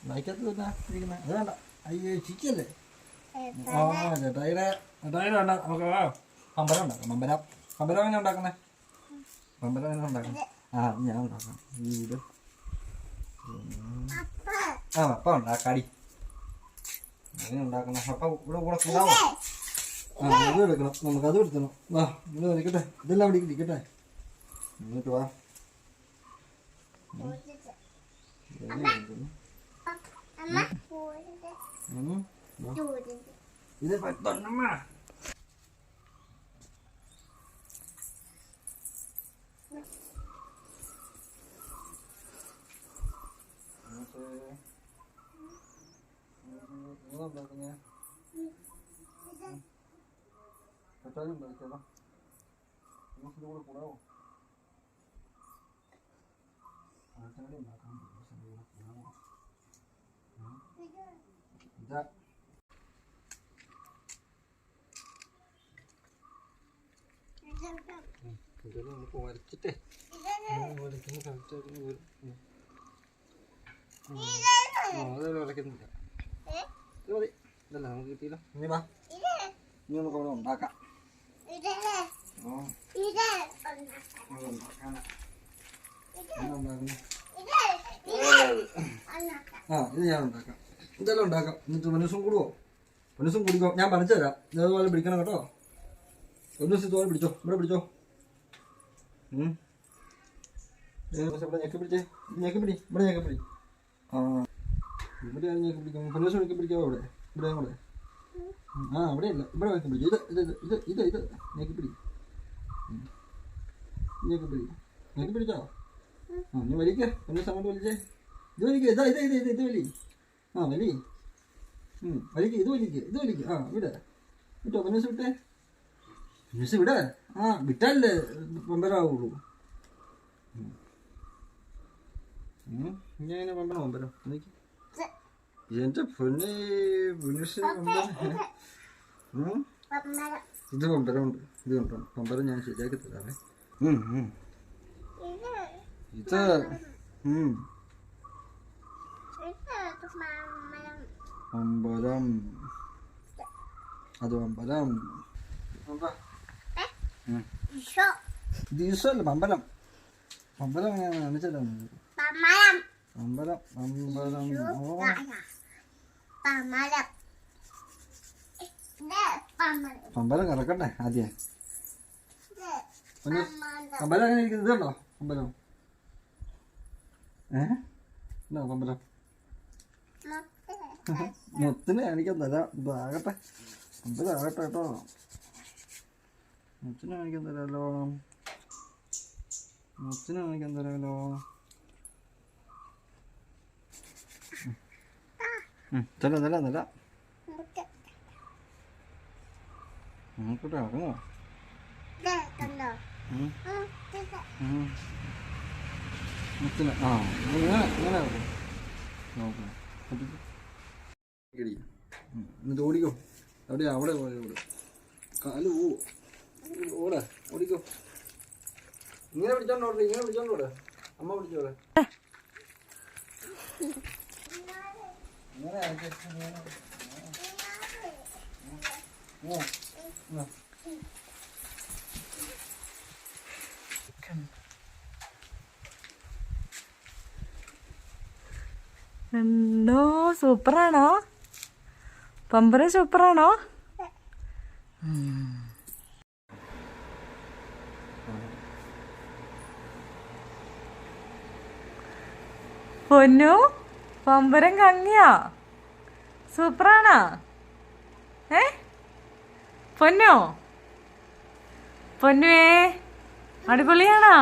വായിക്കത്ത് തന്നെ ഇരിക്കുന്ന അത് വേണ്ട. അയ്യോ ചിക്കല്ലേ. ആ ചേട്ടായിടെ വേണ്ട. നമുക്ക് പമ്പരം ഉണ്ടാക്കാം. പമ്പരം എങ്ങനെ ഉണ്ടാക്കുന്നേ? പമ്പരം എങ്ങനെ ഉണ്ടാക്കണം? ആ ഞാൻ ഉണ്ടാക്കാം. ഇത് അപ്പം ഉണ്ടാക്കാടി. എങ്ങനെ ഉണ്ടാക്കണം? അപ്പം ഇവിടെ കൂടാവോ? അത് എടുക്കണം. നമുക്കത് എടുക്കണം. വാ ഇവിടെ ഇരിക്കട്ടെ. ഇതെല്ലാം ഇവിടെ ഇരിക്കട്ടെ. എന്നിട്ട് വാ. ഇത് പറ്റമ്മ. ഉണ്ടാക്കിയാലോ? നമുക്ക് കൂടെ കൂടാവോ? നമുക്ക് വരച്ചിട്ടേ വരയ്ക്കുന്ന കറക്റ്റായിട്ട് വരും. അതെല്ലാം വരയ്ക്കുന്നില്ല. ഇത് മതി. ഇതല്ല നമുക്ക് കിട്ടിയില്ല. ഇനി വാ, ഇനി നമുക്ക് അവിടെ ഉണ്ടാക്കാം. ഇത് ഞാൻ ഉണ്ടാക്കാം. ഇതെല്ലാം ഉണ്ടാക്കാം. എന്നിട്ട് മനുഷ്യൻ കൂടുവോ? മനുഷ്യൻ കുടിക്കോ? ഞാൻ പറഞ്ഞു തരാം. ഇതേപോലെ പിടിക്കണം കേട്ടോ. ഒരു ദിവസം ഇതുപോലെ പിടിച്ചോ. ഇവിടെ പിടിച്ചോ. ഇവിടെ ഞെക്കി പിടിച്ചേ. ഞെക്കി പിടി. ഇവിടെ ഞെക്കി പിടി. ഇവിടെ ഞെക്കി പിടിക്കാം. മനുഷ്യൻ ഞെക്കി പിടിക്കാവോ? ഇവിടെ ഇവിടെ കൂടെ. ഇവിടെ ഇല്ല. ഇവിടെ ഞെക്കി പിടിക്കും. ഇത് ഞെക്കി പിടി. ഞെക്കി പിടി. ഞെക്കി പിടിച്ചോ? നീ വലിക്ക. മനുഷ്യൻ അങ്ങോട്ട് വലിച്ചേ. ഇത് വലിക്ക. ഇത് വലി. വലി. വലിക്ക. ഇത് വലിക്ക. ഇവിടെ വിട്ടോ. മനുഷ്യ വിട്ടേ. മനുഷ്യ ഇവിടെ. വിട്ടാലല്ലേ പമ്പരാവുള്ളൂ. ഇങ്ങനെ പമ്പരം പമ്പരം. എന്റെ പൊന്നെ മനുഷ്യ പമ്പരം. ഇത് പമ്പരമുണ്ട്. ഇത് കണ്ടോ പമ്പരം ഞാൻ ശരിയാക്കി തരാമേ. ഇത് അമ്പലം. അത് അമ്പലം. ഇത് ഈശോല്ല പമ്പലം. പമ്പലം എങ്ങനെയാണ് കാണിച്ചല്ലോ? പമ്പലം പമ്പലം കറക്കട്ടെ ആദ്യം. പമ്പലം എങ്ങനെ ഇരിക്കുന്നത്? ഇതുണ്ടോ പമ്പലം? ഉണ്ടോ പമ്പലം? മുത്തിന് കാണിക്കാൻ തരാം. ഇതാകട്ടെ. പമ്പലം ആകട്ടെ കേട്ടോ. മുത്തിന് കാണിക്കാൻ തരാമല്ലോ. മുത്തിന് കാണിക്കാൻ തരാമല്ലോ. തരാം. നോക്കട്ടെ. ഇറങ്ങോ? മുത്തിന് ഇങ്ങനെ നോക്കണം. എന്നിട്ട് ഓടിക്കോ. എവിടെയാ? അവിടെ ഓട്. കാല് ഓടാ. ഓടിക്കോ. ഇങ്ങനെ പിടിച്ചോണ്ടോട്ടെ. ഇങ്ങനെ പിടിച്ചോണ്ടോടെ. അമ്മ പിടിച്ചോടെ. എന്തോ സൂപ്പറാണോ? പമ്പരം സൂപ്പറാണോ? പൊന്നു പമ്പരം കങ്ങിയാ? സൂപ്പറാണോ? പൊന്നോ? പൊന്നുവേ അടിപൊളിയാണോ?